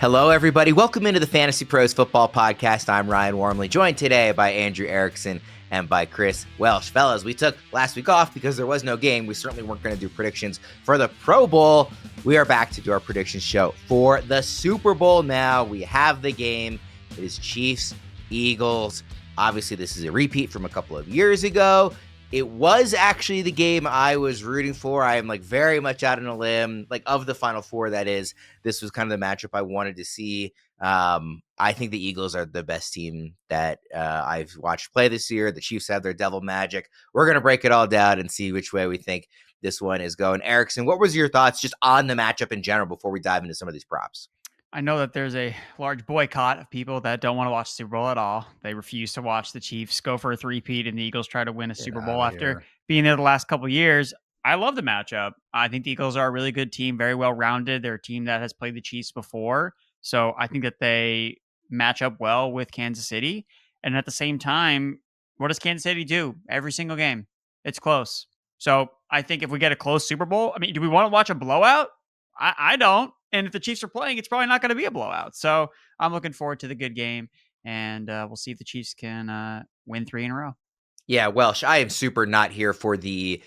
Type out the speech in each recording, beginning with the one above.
Hello, everybody. Welcome into the Fantasy Pros Football Podcast. I'm Ryan Wormeli, joined today by Andrew Erickson and by Chris Welsh. Fellas, we took last week off because there was no game. We certainly weren't going to do predictions for the Pro Bowl. We are back to do our predictions show for the Super Bowl now. We have the game. It is Chiefs, Eagles. Obviously, this is a repeat from a couple of years ago. It was actually the game I was rooting for. I am very much out on a limb, of the Final Four, that is. This was kind of the matchup I wanted to see. I think the Eagles are the best team that I've watched play this year. The Chiefs have their devil magic. We're going to break it all down and see which way we think this one is going. Erickson, what was your thoughts just on the matchup in general before we dive into some of these props? I know that there's a large boycott of people that don't want to watch the Super Bowl at all. They refuse to watch the Chiefs go for a three-peat and the Eagles try to win a Super Bowl after being there the last couple of years. I love the matchup. I think the Eagles are a really good team, very well-rounded. They're a team that has played the Chiefs before. So I think that they match up well with Kansas City. And at the same time, what does Kansas City do? Every single game, it's close. So I think if we get a close Super Bowl, do we want to watch a blowout? I don't. And if the Chiefs are playing, it's probably not going to be a blowout. So I'm looking forward to the good game. And we'll see if the Chiefs can win 3 in a row. Yeah, Welsh, I am super not here for the,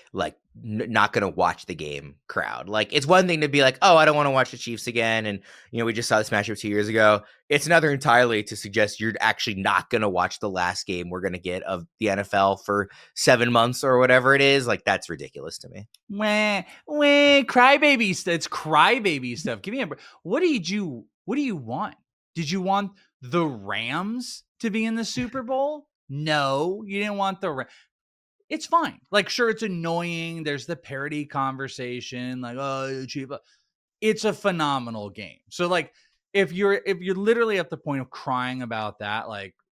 not going to watch the game crowd. It's one thing to be oh, I don't want to watch the Chiefs again. And, we just saw this matchup 2 years ago. It's another entirely to suggest you're actually not going to watch the last game we're going to get of the NFL for 7 months or whatever it is. That's ridiculous to me. Crybaby stuff. It's crybaby stuff. Give me a. What do you want? Did you want the Rams to be in the Super Bowl? No, you didn't want the. It's fine. Sure, it's annoying. There's the parody conversation. Chief. It's a phenomenal game. So, if you're literally at the point of crying about that,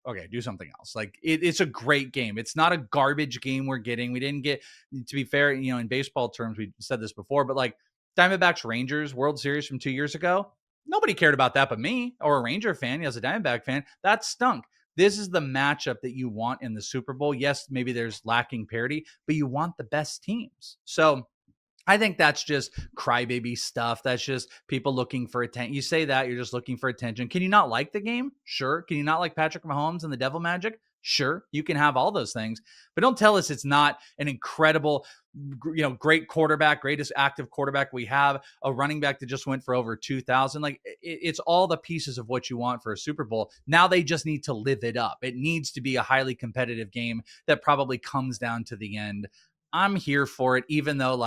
okay, do something else. It's a great game. It's not a garbage game we're getting. We didn't get, to be fair, in baseball terms, we said this before, but Diamondbacks Rangers World Series from 2 years ago, nobody cared about that but me, or a Ranger fan. As a Diamondback fan, that stunk. This is the matchup that you want in the Super Bowl. Yes, maybe there's lacking parity, but you want the best teams. So I think that's just crybaby stuff. That's just people looking for attention. You say that, you're just looking for attention. Can you not like the game? Sure. Can you not like Patrick Mahomes and the devil magic? Sure. You can have all those things, but don't tell us it's not an incredible, great quarterback, greatest active quarterback we have, a running back that just went for over 2,000. It's all the pieces of what you want for a Super Bowl. Now they just need to live it up. It needs to be a highly competitive game that probably comes down to the end. I'm here for it, even though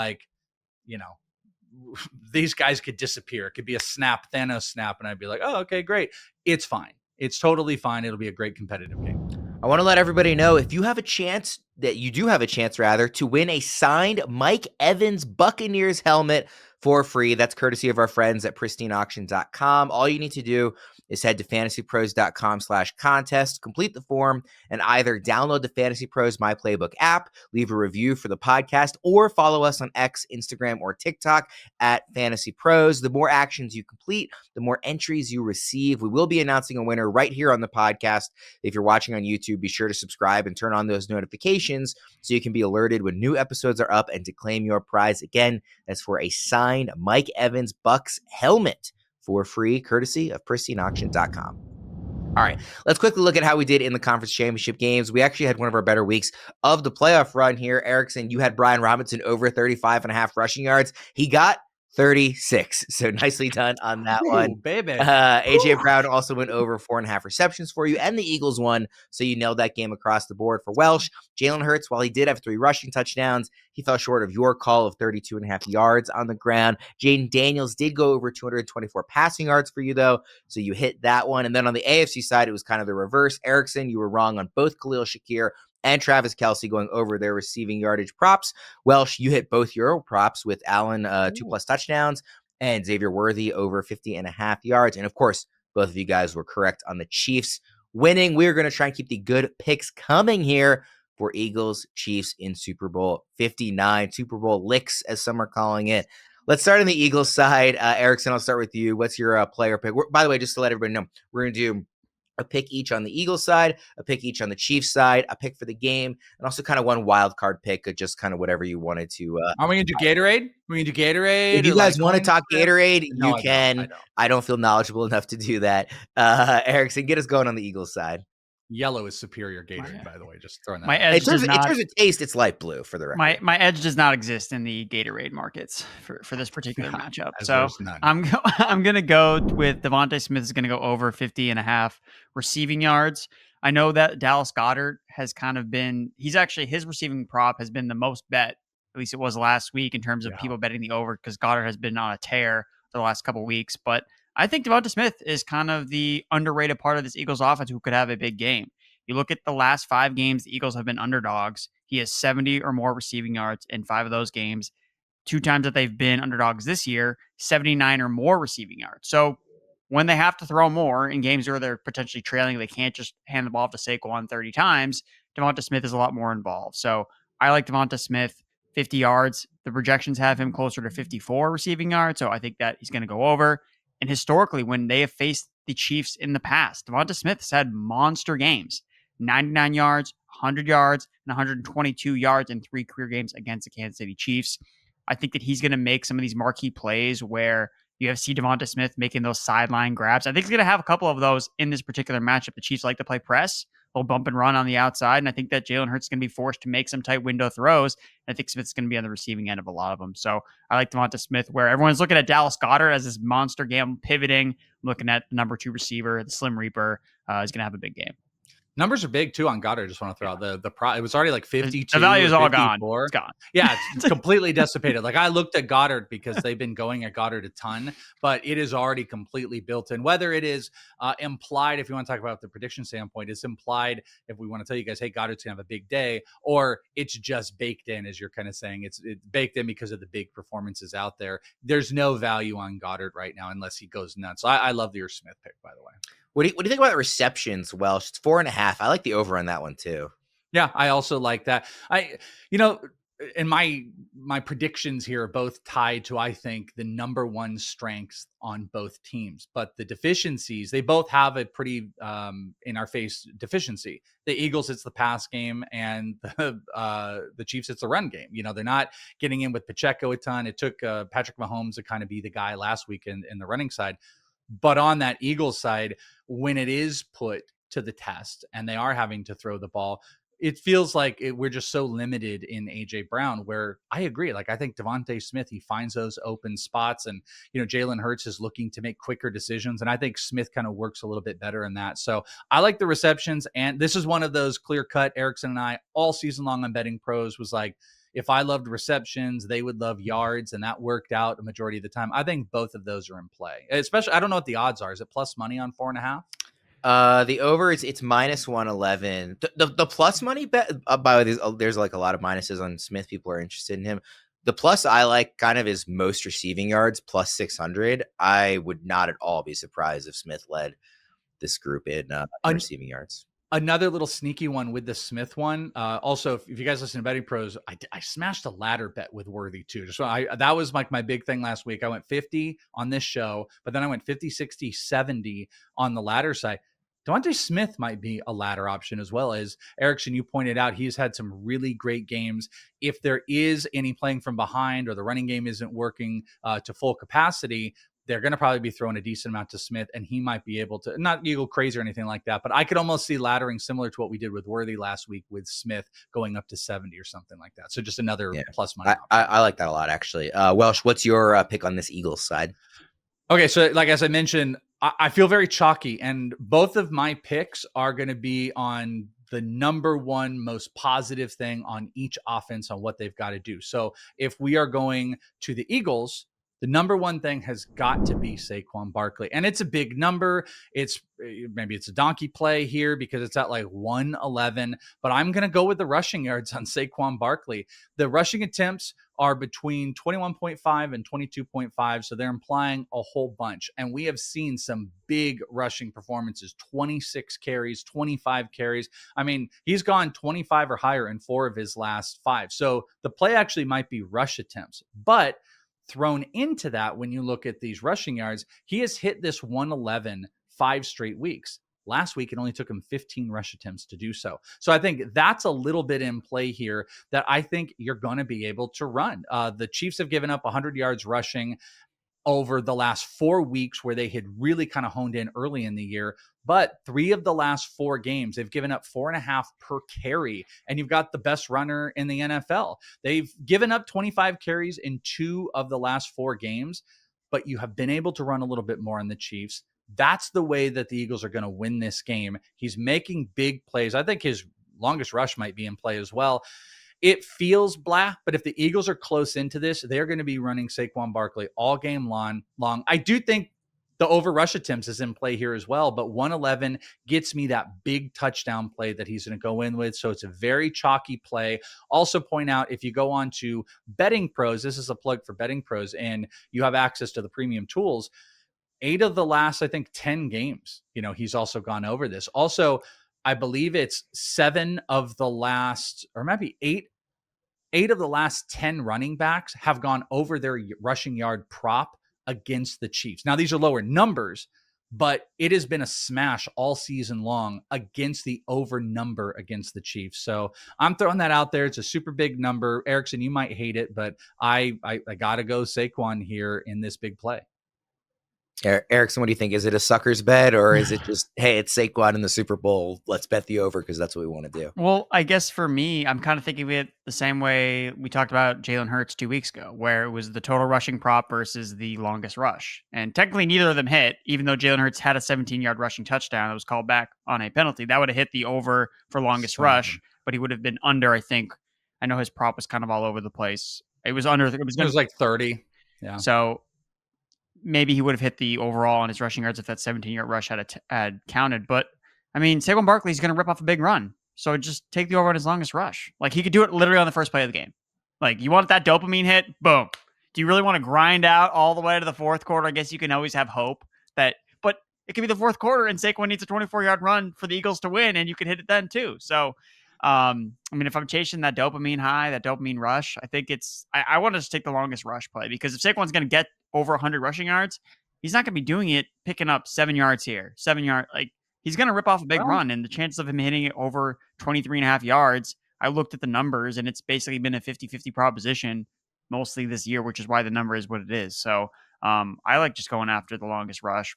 these guys could disappear. It could be a snap, Thanos snap, and I'd be oh, okay, great. It's fine. It's totally fine. It'll be a great competitive game. I want to let everybody know, if you have a chance, that you do have a chance, rather, to win a signed Mike Evans Buccaneers helmet for free. That's courtesy of our friends at pristineauction.com. All you need to do is head to fantasypros.com/contest, complete the form, and either download the Fantasy Pros My Playbook app, leave a review for the podcast, or follow us on X, Instagram, or TikTok at Fantasy Pros. The more actions you complete, the more entries you receive. We will be announcing a winner right here on the podcast. If you're watching on YouTube, be sure to subscribe and turn on those notifications so you can be alerted when new episodes are up and to claim your prize. Again, that's for a signed Mike Evans Bucks helmet for free, courtesy of pristineauction.com. All right, let's quickly look at how we did in the conference championship games. We actually had one of our better weeks of the playoff run here. Erickson, you had Brian Robinson over 35.5 rushing yards. He got 36. So nicely done on that one. Baby. AJ Brown also went over 4.5 receptions for you, and the Eagles won. So you nailed that game across the board for Welsh. Jalen Hurts, while he did have 3 rushing touchdowns, he fell short of your call of 32.5 yards on the ground. Jaden Daniels did go over 224 passing yards for you, though. So you hit that one. And then on the AFC side, it was kind of the reverse. Erickson, you were wrong on both Khalil Shakir and Travis Kelce going over their receiving yardage props. Welsh, you hit both your props with Allen 2+ touchdowns and Xavier Worthy over 50.5 yards. And of course, both of you guys were correct on the Chiefs winning. We're going to try and keep the good picks coming here for Eagles Chiefs in Super Bowl 59, Super Bowl LIX, as some are calling it. Let's start on the Eagles side. Erickson, I'll start with you. What's your player pick? By the way, just to let everybody know, we're going to do a pick each on the Eagles side, a pick each on the Chiefs side, a pick for the game, and also kind of one wild card pick of just kind of whatever you wanted to. Are we going to do Gatorade? We going to do Gatorade? If you guys want to talk Gatorade, No, you can. I don't feel knowledgeable enough to do that. Erickson, get us going on the Eagles side. Yellow is superior Gatorade, by the way. Just throwing that. In terms of taste, it's light blue for the record. My edge does not exist in the Gatorade markets for this particular matchup. So I'm gonna go with DeVonta Smith is gonna go over 50.5 receiving yards. I know that Dallas Goedert has kind of been his receiving prop has been the most bet. At least it was last week in terms of people betting the over because Goddard has been on a tear for the last couple of weeks. But I think DeVonta Smith is kind of the underrated part of this Eagles offense who could have a big game. You look at the last 5 games, the Eagles have been underdogs. He has 70 or more receiving yards in 5 of those games. 2 times that they've been underdogs this year, 79 or more receiving yards. So when they have to throw more in games where they're potentially trailing, they can't just hand the ball off to Saquon 30 times. DeVonta Smith is a lot more involved. So I like DeVonta Smith, 50 yards. The projections have him closer to 54 receiving yards. So I think that he's going to go over. And historically, when they have faced the Chiefs in the past, DeVonta Smith has had monster games. 99 yards, 100 yards, and 122 yards in 3 career games against the Kansas City Chiefs. I think that he's going to make some of these marquee plays where you have see DeVonta Smith making those sideline grabs. I think he's going to have a couple of those in this particular matchup. The Chiefs like to play press, they'll bump and run on the outside, and I think that Jalen Hurts is going to be forced to make some tight window throws. And I think Smith's going to be on the receiving end of a lot of them. So I like DeVonta Smith, where everyone's looking at Dallas Goedert as this monster game pivoting. I'm looking at the number 2 receiver, the Slim Reaper, is going to have a big game. Numbers are big too on Goddard. Just want to throw out the it was already like 52. The value is all 54. It's gone. Yeah, it's completely dissipated. Like I looked at Goddard because they've been going at Goddard a ton, but it is already completely built in. Whether it is implied, if you want to talk about the prediction standpoint, it's implied if we want to tell you guys, hey, Goddard's gonna have a big day, or it's just baked in, as you're kind of saying. It's baked in because of the big performances out there. There's no value on Goddard right now unless he goes nuts. So I love your Smith pick, by the way. What do you think about the receptions, Welsh? It's 4.5. I like the over on that one too. Yeah, I also like that. And my predictions here are both tied to, I think, the number 1 strengths on both teams. But the deficiencies, they both have a pretty in our face deficiency. The Eagles, it's the pass game, and the Chiefs, it's the run game. They're not getting in with Pacheco a ton. It took Patrick Mahomes to kind of be the guy last week in the running side. But on that Eagles side, when it is put to the test and they are having to throw the ball, it feels like we're just so limited in AJ Brown, where I agree. Like, I think DeVonta Smith, he finds those open spots, and, Jalen Hurts is looking to make quicker decisions. And I think Smith kind of works a little bit better in that. So I like the receptions. And this is one of those clear cut. Erickson and I all season long on Betting Pros was like, if I loved receptions, they would love yards, and that worked out a majority of the time. I think both of those are in play. Especially, I don't know what the odds are. Is it plus money on 4.5? The over it's minus 111. The plus money bet by there's like a lot of minuses on Smith. People are interested in him. The plus I like kind of is most receiving yards plus 600. I would not at all be surprised if Smith led this group in receiving yards. Another little sneaky one with the Smith one. Also, if you guys listen to Betting Pros, I smashed a ladder bet with Worthy too. So that was like my big thing last week. I went 50 on this show, but then I went 50, 60, 70 on the ladder side. DeVonta Smith might be a ladder option as well. As Erickson, you pointed out, he's had some really great games. If there is any playing from behind or the running game isn't working to full capacity, they're going to probably be throwing a decent amount to Smith, and he might be able to not go crazy or anything like that. But I could almost see laddering similar to what we did with Worthy last week with Smith going up to 70 or something like that. So just another plus money. I like that a lot, actually. Welsh, what's your pick on this Eagles side? Okay, so like as I mentioned, I feel very chalky, and both of my picks are going to be on the number 1 most positive thing on each offense on what they've got to do. So if we are going to the Eagles, the number 1 thing has got to be Saquon Barkley. And it's a big number. Maybe it's a donkey play here because it's at like 111, but I'm going to go with the rushing yards on Saquon Barkley. The rushing attempts are between 21.5 and 22.5. So they're implying a whole bunch. And we have seen some big rushing performances, 26 carries, 25 carries. I mean, he's gone 25 or higher in 4 of his last 5. So the play actually might be rush attempts, but thrown into that, when you look at these rushing yards, he has hit this 111 5 straight weeks. Last week, it only took him 15 rush attempts to do so. So I think that's a little bit in play here that I think you're going to be able to run. The Chiefs have given up 100 yards rushing over the last 4 weeks where they had really kind of honed in early in the year. But 3 of the last 4 games, they've given up 4.5 per carry. And you've got the best runner in the NFL. They've given up 25 carries in 2 of the last 4 games, but you have been able to run a little bit more on the Chiefs. That's the way that the Eagles are going to win this game. He's making big plays. I think his longest rush might be in play as well. It feels blah, but if the Eagles are close into this, they're going to be running Saquon Barkley all game long. I do think the over rush attempts is in play here as well, but 111 gets me that big touchdown play that he's going to go in with. So it's a very chalky play. Also point out, if you go on to Betting Pros, this is a plug for Betting Pros, and you have access to the premium tools. 8 of the last, I think, 10 games, he's also gone over this. Also, I believe it's 7 of the last, or maybe 8 of the last 10 running backs have gone over their rushing yard prop against the Chiefs. Now, these are lower numbers, but it has been a smash all season long against the over number against the Chiefs. So I'm throwing that out there. It's a super big number. Erickson, you might hate it, but I got to go Saquon here in this big play. Erickson, what do you think? Is it a sucker's bet, or is it just, hey, it's Saquon in the Super Bowl, let's bet the over because that's what we want to do? Well, I guess for me, I'm kind of thinking of it the same way we talked about Jalen Hurts 2 weeks ago, where it was the total rushing prop versus the longest rush. And technically, neither of them hit, even though Jalen Hurts had a 17-yard rushing touchdown that was called back on a penalty. That would have hit the over for longest rush, but he would have been under, I think. I know his prop was kind of all over the place. It was under. It was like 30. Yeah. So maybe he would have hit the overall on his rushing yards if that 17-yard rush had counted. But, I mean, Saquon Barkley is going to rip off a big run. So just take the over on his longest rush. Like, he could do it literally on the first play of the game. Like, you want that dopamine hit? Boom. Do you really want to grind out all the way to the fourth quarter? I guess you can always have hope that, but it could be the fourth quarter and Saquon needs a 24-yard run for the Eagles to win, and you could hit it then too. So, I mean, if I'm chasing that dopamine high, that dopamine rush, I think I want to just take the longest rush play, because if Saquon's going to get over 100 rushing yards, he's not going to be doing it picking up 7 yards here, 7 yards. Like, he's going to rip off a big run, and the chances of him hitting it over 23.5 yards, I looked at the numbers, and it's basically been a 50-50 proposition mostly this year, which is why the number is what it is. So I like just going after the longest rush.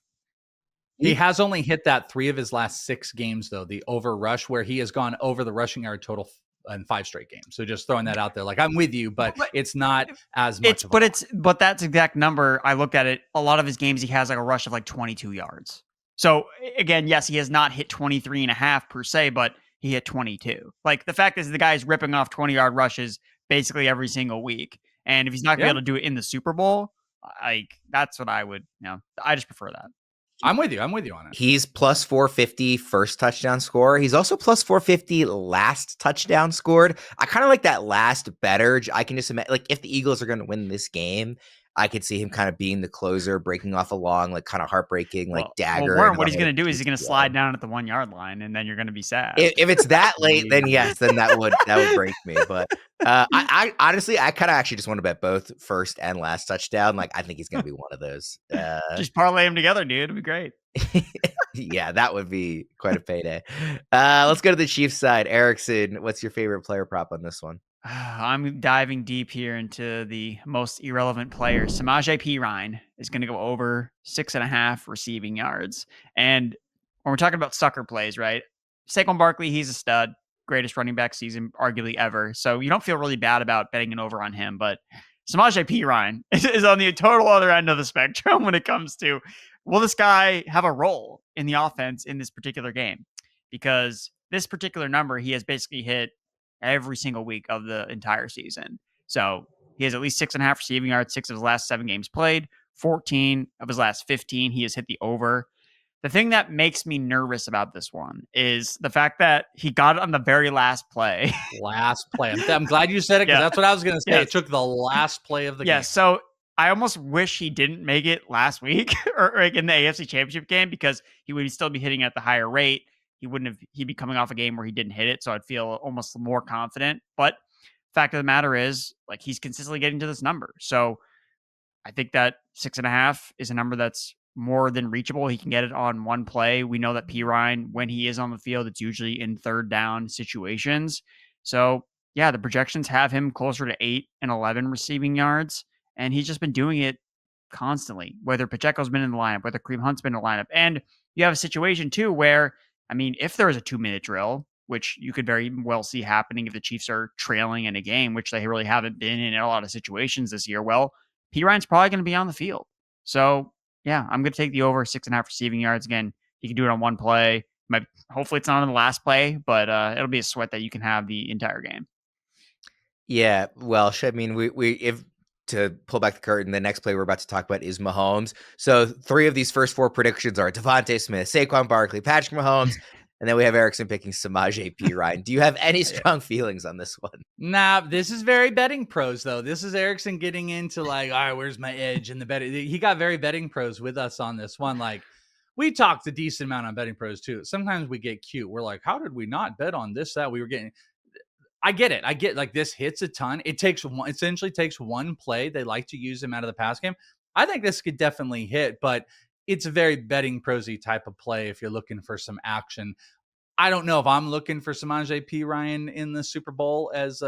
He has only hit that 3 of his last 6 games, though, the over rush, where he has gone over the rushing yard total in 5 straight games. So just throwing that out there. Like, I'm with you, but it's not as much. But that's exact number. I looked at it. A lot of his games, he has like a rush of like 22 yards. So again, yes, he has not hit 23.5 per se, but he hit 22. Like, the fact is the guy is ripping off 20-yard rushes basically every single week. And if he's not going to be able to do it in the Super Bowl, like, that's what I would, I just prefer that. I'm with you on it. He's plus 450 first touchdown score. He's also plus 450 last touchdown scored. I kind of like that last better. I can just imagine, like, if the Eagles are going to win this game, I could see him kind of being the closer, breaking off a long, like, kind of heartbreaking, like, dagger. Well, what he's going to do is he's going to slide down at the 1-yard line, and then you're going to be sad. If it's that late, then yes, then that would break me. But I honestly, I kind of actually just want to bet both first and last touchdown. Like, I think he's going to be one of those. Just parlay them together, dude. It'd be great. Yeah, that would be quite a payday. Let's go to the Chiefs side. Erickson, what's your favorite player prop on this one? I'm diving deep here into the most irrelevant player. Samaje Perine is going to go over 6.5 receiving yards. And when we're talking about sucker plays, right? Saquon Barkley, he's a stud. Greatest running back season arguably ever. So you don't feel really bad about betting an over on him. But Samaje Perine is on the total other end of the spectrum when it comes to, will this guy have a role in the offense in this particular game? Because this particular number, he has basically hit every single week of the entire season. So he has at least 6.5 receiving yards, 6 of his last 7 games played, 14 of his last 15. He has hit the over. The thing that makes me nervous about this one is the fact that he got it on the very last play. I'm glad you said it, because that's what I was going to say. Yes. It took the last play of the game. So I almost wish he didn't make it last week or like in the AFC Championship game, because he would still be hitting at the higher rate. He'd be coming off a game where he didn't hit it. So I'd feel almost more confident. But fact of the matter is, like, he's consistently getting to this number. So I think that 6.5 is a number that's more than reachable. He can get it on one play. We know that Perine, when he is on the field, it's usually in third down situations. So yeah, the projections have him closer to 8 and 11 receiving yards, and he's just been doing it constantly, whether Pacheco's been in the lineup, whether Kareem Hunt's been in the lineup. And you have a situation too where, I mean, if there is a 2-minute drill, which you could very well see happening if the Chiefs are trailing in a game, which they really haven't been in a lot of situations this year, well, Perine's probably going to be on the field. So yeah, I'm going to take the over 6.5 receiving yards. Again, he can do it on one play. Hopefully it's not on the last play, but it'll be a sweat that you can have the entire game. Yeah, Welsh. I mean, we if to pull back the curtain, the next play we're about to talk about is Mahomes. So 3 of these first 4 predictions are DeVonta Smith, Saquon Barkley, Patrick Mahomes, and then we have Erickson picking Samaje Perine. Do you have any strong feelings on this one? Nah, this is very betting pros, though. This is Erickson getting into like, all right, where's my edge in the betting? He got very betting pros with us on this one. Like, we talked a decent amount on betting pros, too. Sometimes we get cute. We're like, how did we not bet on this, that? We were getting... I get it. I get like this hits a ton. It essentially takes one play. They like to use him out of the pass game. I think this could definitely hit, but it's a very betting prosy type of play if you're looking for some action. I don't know if I'm looking for Samaje Perine in the Super Bowl as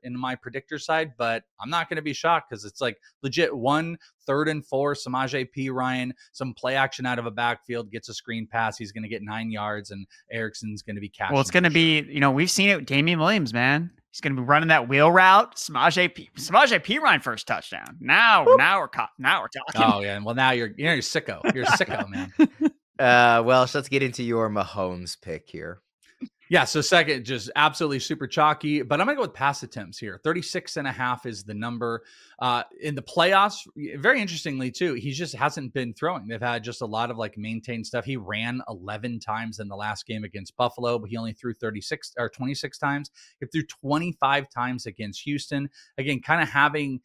in my predictor side, but I'm not going to be shocked because it's like legit 1 3rd and 4 Samaje Perine, some play action out of a backfield, gets a screen pass. He's going to get 9 yards, and Erickson's going to be cashing. Well, it's going to be, we've seen it with Damian Williams, man. He's going to be running that wheel route. Samaje Perine first touchdown. Now we're talking. Oh yeah, well now you're sicko. You're a sicko, man. Well, so let's get into your Mahomes pick here. Yeah, so second, just absolutely super chalky, but I'm going to go with pass attempts here. 36.5 is the number. In the playoffs, very interestingly too, he just hasn't been throwing. They've had just a lot of like maintained stuff. He ran 11 times in the last game against Buffalo, but he only threw 26 times. He threw 25 times against Houston. Again, kind of having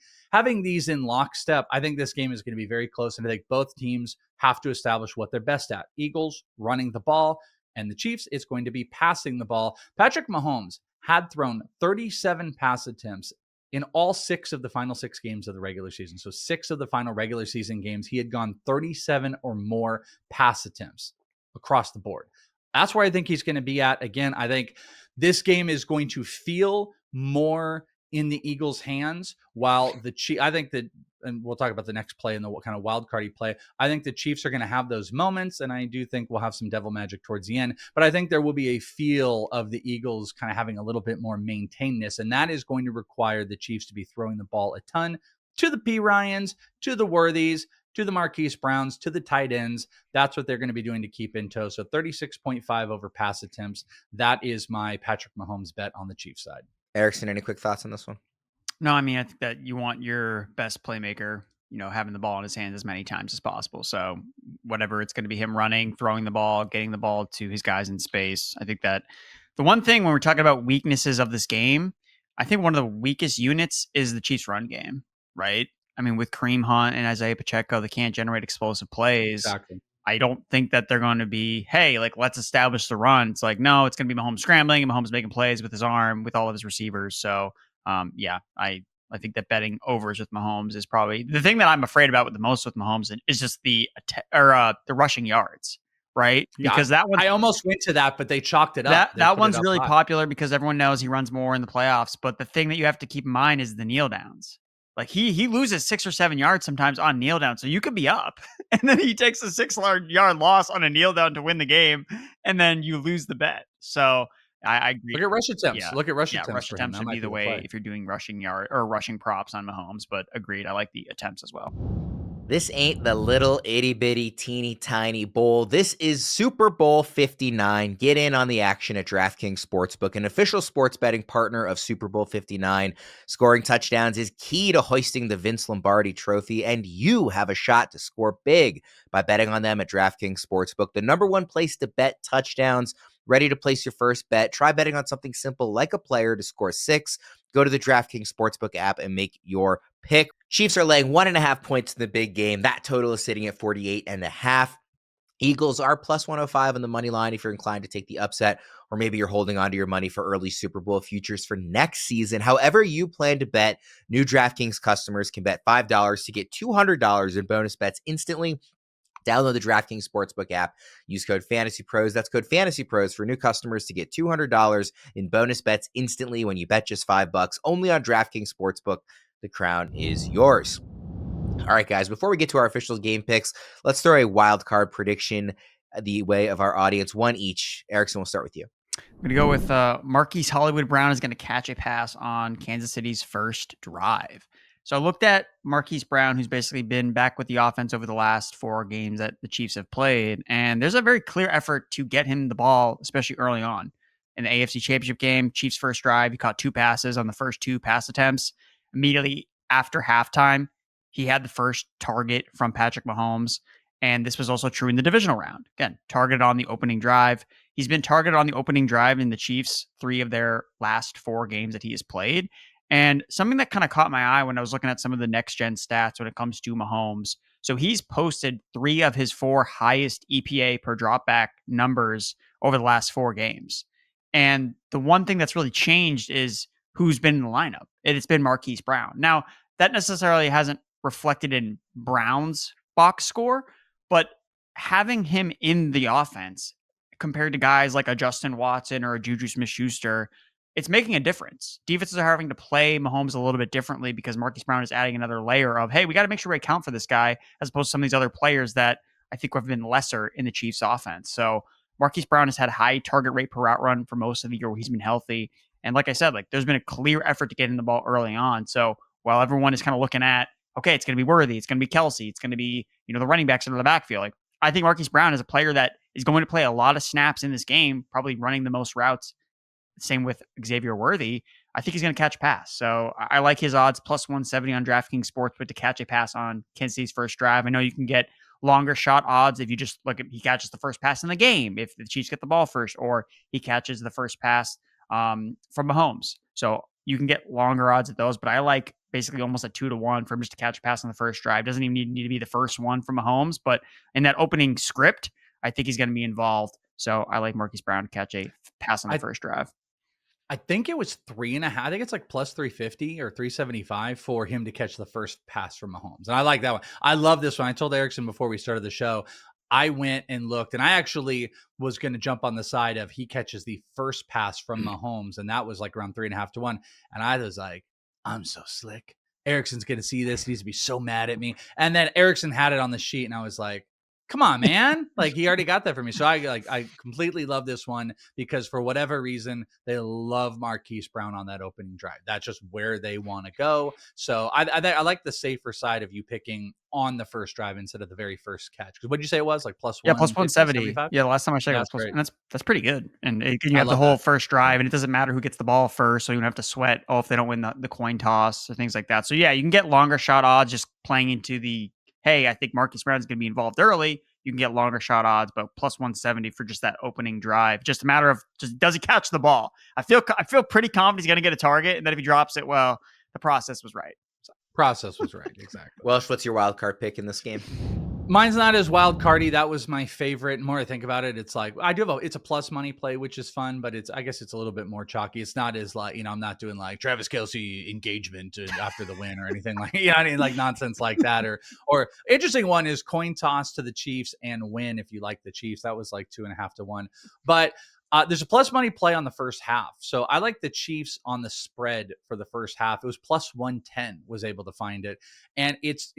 these in lockstep. I think this game is going to be very close, and I think both teams have to establish what they're best at. Eagles running the ball, and the Chiefs, it's going to be passing the ball. Patrick Mahomes had thrown 37 pass attempts in all 6 of the final 6 games of the regular season. So 6 of the final regular season games, he had gone 37 or more pass attempts across the board. That's where I think he's going to be at. Again, I think this game is going to feel more in the Eagles' hands, while the Chiefs, I think that, and we'll talk about the next play and the what kind of wild cardy play. I think the Chiefs are going to have those moments, and I do think we'll have some devil magic towards the end. But I think there will be a feel of the Eagles kind of having a little bit more maintainedness, and that is going to require the Chiefs to be throwing the ball a ton to the Perynes, to the Worthies, to the Marquise Browns, to the tight ends. That's what they're going to be doing to keep in tow. So 36.5 over pass attempts. That is my Patrick Mahomes bet on the Chiefs side. Erickson, any quick thoughts on this one? No, I mean, I think that you want your best playmaker, having the ball in his hands as many times as possible. So whatever it's going to be, him running, throwing the ball, getting the ball to his guys in space. I think that the one thing when we're talking about weaknesses of this game, I think one of the weakest units is the Chiefs run game, right? I mean, with Kareem Hunt and Isaiah Pacheco, they can't generate explosive plays. Exactly. I don't think that they're going to be, hey, like, let's establish the run. It's like, no, it's going to be Mahomes scrambling and Mahomes making plays with his arm, with all of his receivers. So, I think that betting overs with Mahomes is probably the thing that I'm afraid about with the most with Mahomes is just the rushing yards, right? Yeah, because that one, I almost went to that, but they chalked it up. That one's really popular because everyone knows he runs more in the playoffs. But the thing that you have to keep in mind is the kneel downs. Like he loses 6 or 7 yards sometimes on kneel down. So you could be up and then he takes a 6-yard loss on a kneel down to win the game. And then you lose the bet. So I agree. Look at rush attempts. Yeah. Look at rush attempts. Rush attempts should be the way if you're doing rushing yard or rushing props on Mahomes. But agreed. I like the attempts as well. This ain't the little itty bitty teeny tiny bowl. This is Super Bowl 59. Get in on the action at DraftKings Sportsbook, an official sports betting partner of Super Bowl 59. Scoring touchdowns is key to hoisting the Vince Lombardi trophy, and you have a shot to score big by betting on them at DraftKings Sportsbook, the number one place to bet touchdowns. Ready to place your first bet? Try betting on something simple like a player to score 6. Go to the DraftKings Sportsbook app and make your pick. Chiefs are laying 1.5 points in the big game. That total is sitting at 48.5. Eagles are plus 105 on the money line if you're inclined to take the upset, or maybe you're holding on to your money for early Super Bowl futures for next season. However you plan to bet, new DraftKings customers can bet $5 to get $200 in bonus bets instantly Download the DraftKings Sportsbook app. Use code FantasyPros. That's code FantasyPros for new customers to get $200 in bonus bets instantly when you bet just $5 only on DraftKings Sportsbook. The crown is yours. All right, guys, before we get to our official game picks, let's throw a wild card prediction the way of our audience, one each. Erickson, we'll start with you. I'm going to go with Marquise Hollywood Brown is going to catch a pass on Kansas City's first drive. So I looked at Marquise Brown, who's basically been back with the offense over the last 4 games that the Chiefs have played. And there's a very clear effort to get him the ball, especially early on. In the AFC Championship game, Chiefs' first drive, he caught 2 passes on the first 2 pass attempts. Immediately after halftime, he had the first target from Patrick Mahomes. And this was also true in the divisional round. Again, targeted on the opening drive. He's been targeted on the opening drive in the Chiefs 3 of their last 4 games that he has played. And something that kind of caught my eye when I was looking at some of the next-gen stats when it comes to Mahomes. So he's posted 3 of his 4 highest EPA per dropback numbers over the last 4 games. And the one thing that's really changed is who's been in the lineup. It's been Marquise Brown. Now, that necessarily hasn't reflected in Brown's box score, but having him in the offense compared to guys like a Justin Watson or a Juju Smith-Schuster, it's making a difference. Defenses are having to play Mahomes a little bit differently because Marquise Brown is adding another layer of, hey, we got to make sure we account for this guy, as opposed to some of these other players that I think have been lesser in the Chiefs offense. So Marquise Brown has had high target rate per route run for most of the year where he's been healthy. And like I said, like there's been a clear effort to get in the ball early on. So while everyone is kind of looking at, okay, it's going to be Worthy, it's going to be Kelsey, it's going to be, the running backs in the backfield. Like I think Marquise Brown is a player that is going to play a lot of snaps in this game, probably running the most routes. Same with Xavier Worthy. I think he's going to catch a pass. So I like his odds plus 170 on DraftKings Sportsbook to catch a pass on Kansas City's first drive. I know you can get longer shot odds if you just look at he catches the first pass in the game, if the Chiefs get the ball first, or he catches the first pass from Mahomes. So you can get longer odds at those, but I like basically almost a 2-1 for him just to catch a pass on the first drive. Doesn't even need to be the first one from Mahomes, but in that opening script, I think he's going to be involved. So I like Marquise Brown to catch a pass on the first drive. I think it was 3.5. I think it's like plus 350 or 375 for him to catch the first pass from Mahomes. And I like that one. I love this one. I told Erickson before we started the show, I went and looked, and I actually was going to jump on the side of he catches the first pass from Mahomes. And that was like around 3.5 to 1. And I was like, I'm so slick. Erickson's going to see this. He needs to be so mad at me. And then Erickson had it on the sheet, and I was like, come on, man. Like he already got that for me. So I completely love this one because for whatever reason, they love Marquise Brown on that opening drive. That's just where they want to go. So I like the safer side of you picking on the first drive instead of the very first catch. Because what did you say it was? Like plus 170. Yeah, the last time I checked, that's pretty good. And you have the whole first drive, and it doesn't matter who gets the ball first, so you don't have to sweat, if they don't win the coin toss or things like that. So yeah, you can get longer shot odds just playing into the, hey, I think Marquise Brown is going to be involved early. You can get longer shot odds, but plus 170 for just that opening drive. Just a matter of, does he catch the ball? I feel pretty confident he's going to get a target, and then if he drops it, well, the process was right. Process was right, exactly. Welsh, what's your wild card pick in this game? Mine's not as wild cardy. That was my favorite. The more I think about it, it's like it's a plus money play, which is fun, but I guess it's a little bit more chalky. It's not as like, I'm not doing like Travis Kelce engagement after the win or anything like, like nonsense like that. Or interesting one is coin toss to the Chiefs and win if you like the Chiefs. That was like 2.5 to 1. But there's a plus money play on the first half. So I like the Chiefs on the spread for the first half. It was plus 110, was able to find it. And it's,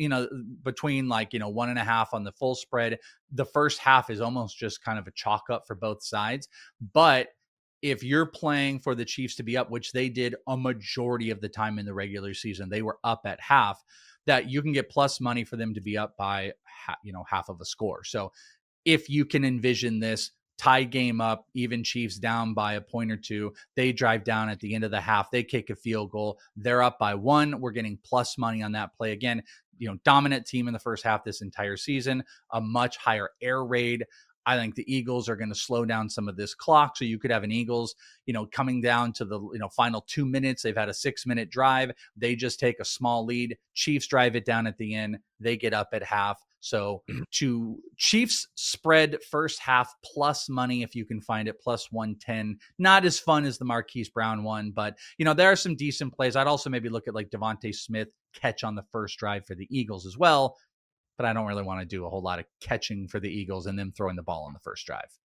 between like, 1.5 on the full spread. The first half is almost just kind of a chalk up for both sides. But if you're playing for the Chiefs to be up, which they did a majority of the time in the regular season, they were up at half, that you can get plus money for them to be up by, half of a score. So if you can envision this, tie game up, even Chiefs down by a point or two. They drive down at the end of the half. They kick a field goal. They're up by 1. We're getting plus money on that play. Again, dominant team in the first half this entire season, a much higher air raid. I think the Eagles are going to slow down some of this clock. So you could have an Eagles, coming down to the, final 2 minutes. They've had a 6-minute drive. They just take a small lead. Chiefs drive it down at the end. They get up at half. So to Chiefs spread first half plus money, if you can find it, plus 110. Not as fun as the Marquise Brown one, but there are some decent plays. I'd also maybe look at like DeVonta Smith catch on the first drive for the Eagles as well. but I don't really want to do a whole lot of catching for the Eagles and them throwing the ball on the first drive.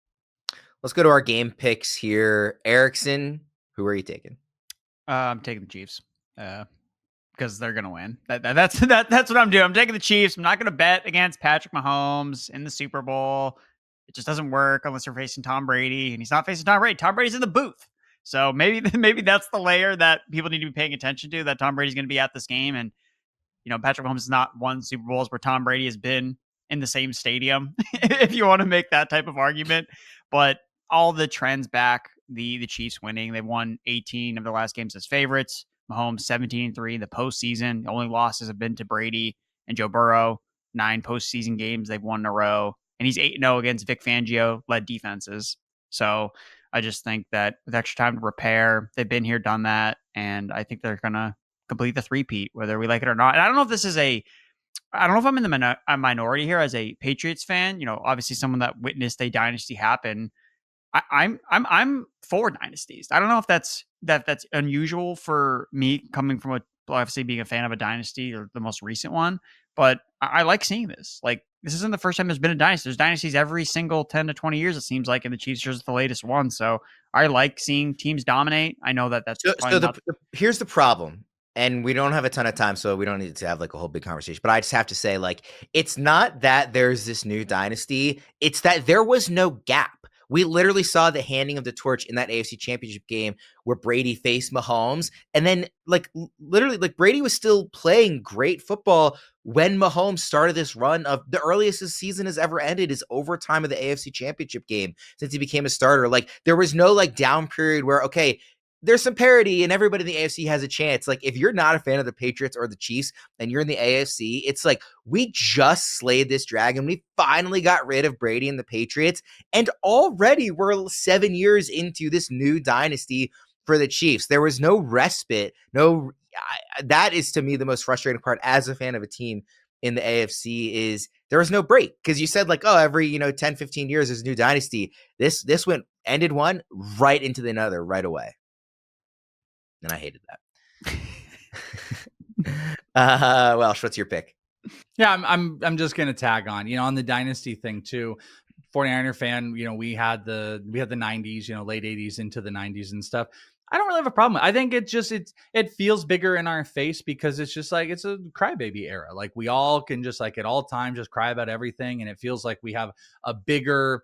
Let's go to our game picks here. Erickson, who are you taking? I'm taking the Chiefs because they're going to win. That's what I'm doing. I'm taking the Chiefs. I'm not going to bet against Patrick Mahomes in the Super Bowl. It just doesn't work unless you're facing Tom Brady, and he's not facing Tom Brady. Tom Brady's in the booth. So maybe that's the layer that people need to be paying attention to, that Tom Brady's going to be at this game. And, Patrick Mahomes has not won Super Bowls where Tom Brady has been in the same stadium, if you want to make that type of argument. But all the trends back the Chiefs winning. They've won 18 of their last games as favorites. Mahomes 17-3 the postseason. The only losses have been to Brady and Joe Burrow. 9 postseason games they've won in a row. And he's 8-0 against Vic Fangio-led defenses. So I just think that with extra time to repair, they've been here, done that, and I think they're going to complete the three-peat, whether we like it or not. And I don't know if this is I don't know if I'm in the minority here as a Patriots fan. Obviously someone that witnessed a dynasty happen. I'm for dynasties. I don't know if that's unusual for me coming from obviously being a fan of a dynasty or the most recent one, but I like seeing this. Like, this isn't the first time there's been a dynasty. There's dynasties every single 10 to 20 years, it seems like, and the Chiefs are just the latest one. So I like seeing teams dominate. I know that's here's the problem. And we don't have a ton of time, so we don't need to have like a whole big conversation. But I just have to say, like, it's not that there's this new dynasty. It's that there was no gap. We literally saw the handing of the torch in that AFC Championship game where Brady faced Mahomes. And then, literally, Brady was still playing great football when Mahomes started this run of the earliest his season has ever ended is overtime of the AFC Championship game since he became a starter. Like, there was no, down period where, okay, there's some parity and everybody in the AFC has a chance. Like, if you're not a fan of the Patriots or the Chiefs and you're in the AFC, it's like, we just slayed this dragon. We finally got rid of Brady and the Patriots. And already we're 7 years into this new dynasty for the Chiefs. There was no respite. That is to me the most frustrating part as a fan of a team in the AFC is there was no break. Because you said every 10, 15 years there's a new dynasty. This ended one right into the another right away. And I hated that. Welsh, what's your pick? Yeah, I'm just gonna tag on the dynasty thing too. 49er fan, we had the 90s, late 80s into the 90s and stuff. I don't really have a problem. I think it feels bigger in our face because it's just like it's a crybaby era. Like, we all can just at all times just cry about everything, and it feels like we have a bigger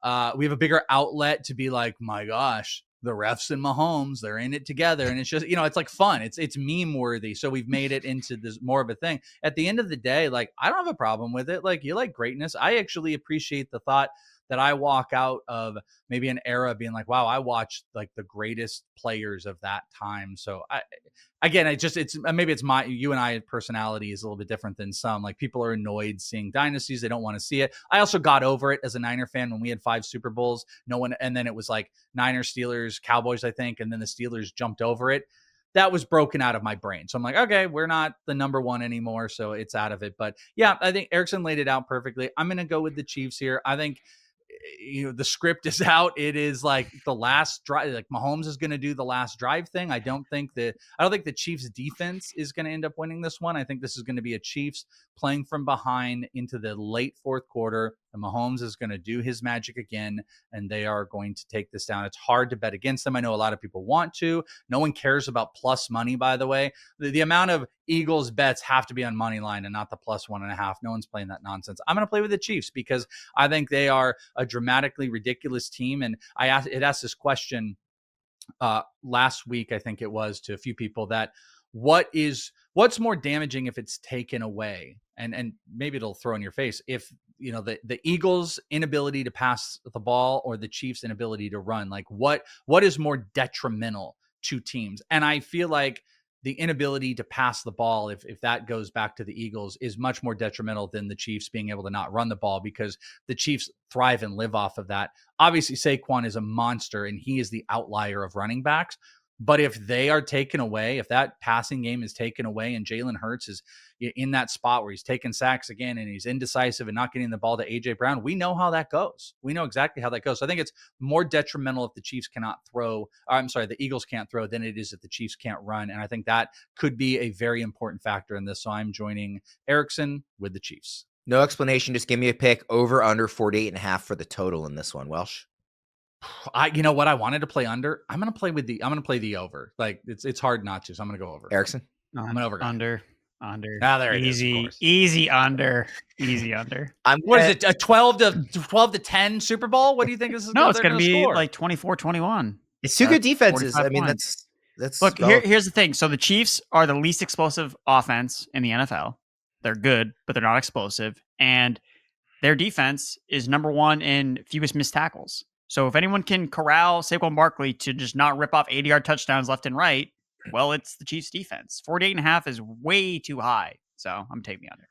outlet to be like, my gosh, the refs and Mahomes, they're in it together. And it's just, it's fun. It's meme worthy. So we've made it into this more of a thing. At the end of the day, I don't have a problem with it. You like greatness. I actually appreciate the thought that I walk out of maybe an era being like, wow, I watched the greatest players of that time. So maybe it's you and I personality is a little bit different than some. People are annoyed seeing dynasties. They don't want to see it. I also got over it as a Niner fan when we had 5 Super Bowls. And then it was Niners, Steelers, Cowboys, I think. And then the Steelers jumped over it. That was broken out of my brain. So I'm like, okay, we're not the number one anymore. So it's out of it. But yeah, I think Erickson laid it out perfectly. I'm going to go with the Chiefs here. I think the script is out. It is the last drive. Mahomes is going to do the last drive thing. I don't think the Chiefs defense is going to end up winning this one. I think this is going to be a Chiefs playing from behind into the late fourth quarter. And Mahomes is going to do his magic again, and they are going to take this down. It's hard to bet against them. I know a lot of people want to. No one cares about plus money, by the way. The amount of Eagles bets have to be on money line and not the plus 1.5. No one's playing that nonsense. I'm going to play with the Chiefs because I think they are a dramatically ridiculous team. And it asked this question last week, I think it was, to a few people that what's more damaging if it's taken away? And maybe it'll throw in your face if the Eagles' inability to pass the ball or the Chiefs' inability to run. What is more detrimental to teams? And I feel like the inability to pass the ball, if that goes back to the Eagles, is much more detrimental than the Chiefs being able to not run the ball, because the Chiefs thrive and live off of that. Obviously, Saquon is a monster, and he is the outlier of running backs. But if they are taken away, if that passing game is taken away and Jalen Hurts is in that spot where he's taking sacks again and he's indecisive and not getting the ball to AJ Brown, we know how that goes. We know exactly how that goes. So I think it's more detrimental if the the Eagles can't throw than it is if the Chiefs can't run. And I think that could be a very important factor in this. So I'm joining Erickson with the Chiefs. No explanation. Just give me a pick. Over, under 48.5 for the total in this one. Welsh. You know what? I wanted to play under. I'm going to play the over. Like it's hard not to. So I'm going to go over. Erickson. I'm an over guy. Under. There it is. Easy under. What is it? A 12 to 10 Super Bowl? What do you think this is? No, it's going to be score? like 24-21. It's two good defenses. I mean, that's look. Here's the thing. So the Chiefs are the least explosive offense in the NFL. They're good, but they're not explosive, and their defense is number 1 in fewest missed tackles. So if anyone can corral Saquon Barkley to just not rip off 80-yard touchdowns left and right, well, it's the Chiefs defense. 48.5 is way too high. So I'm taking the under.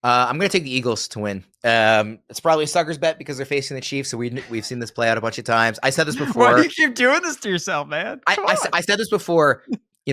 I'm going to take the Eagles to win. It's probably a sucker's bet because they're facing the Chiefs. So we've seen this play out a bunch of times. I said this before. Why do you keep doing this to yourself, man? I said this before.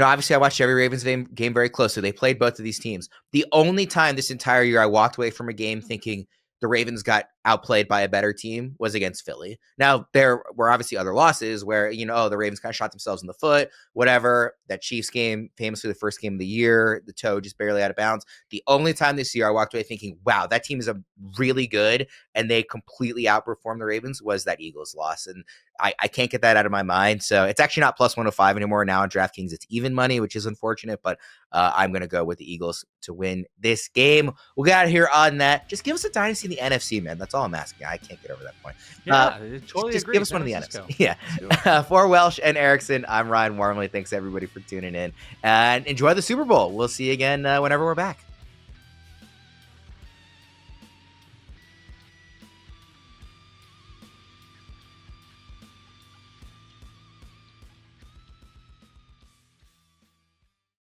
Obviously I watched every Ravens game very closely. They played both of these teams. The only time this entire year I walked away from a game thinking the Ravens got outplayed by a better team was against Philly. Now, there were obviously other losses where, the Ravens kind of shot themselves in the foot, whatever. That Chiefs game, famously the first game of the year, the toe just barely out of bounds. The only time this year I walked away thinking, wow, that team is really good, and they completely outperformed the Ravens was that Eagles loss. And I can't get that out of my mind. So it's actually not plus 105 anymore. Now on DraftKings, it's even money, which is unfortunate, but I'm going to go with the Eagles to win this game. We'll get out of here on that. Just give us a dynasty in the NFC, man. That's all I'm asking. I can't get over that point. Yeah, totally just agree. Give us one of the NFC. Yeah. For Welsh and Erickson, I'm Ryan Wormeli. Thanks everybody for tuning in, and enjoy the Super Bowl. We'll see you again whenever we're back.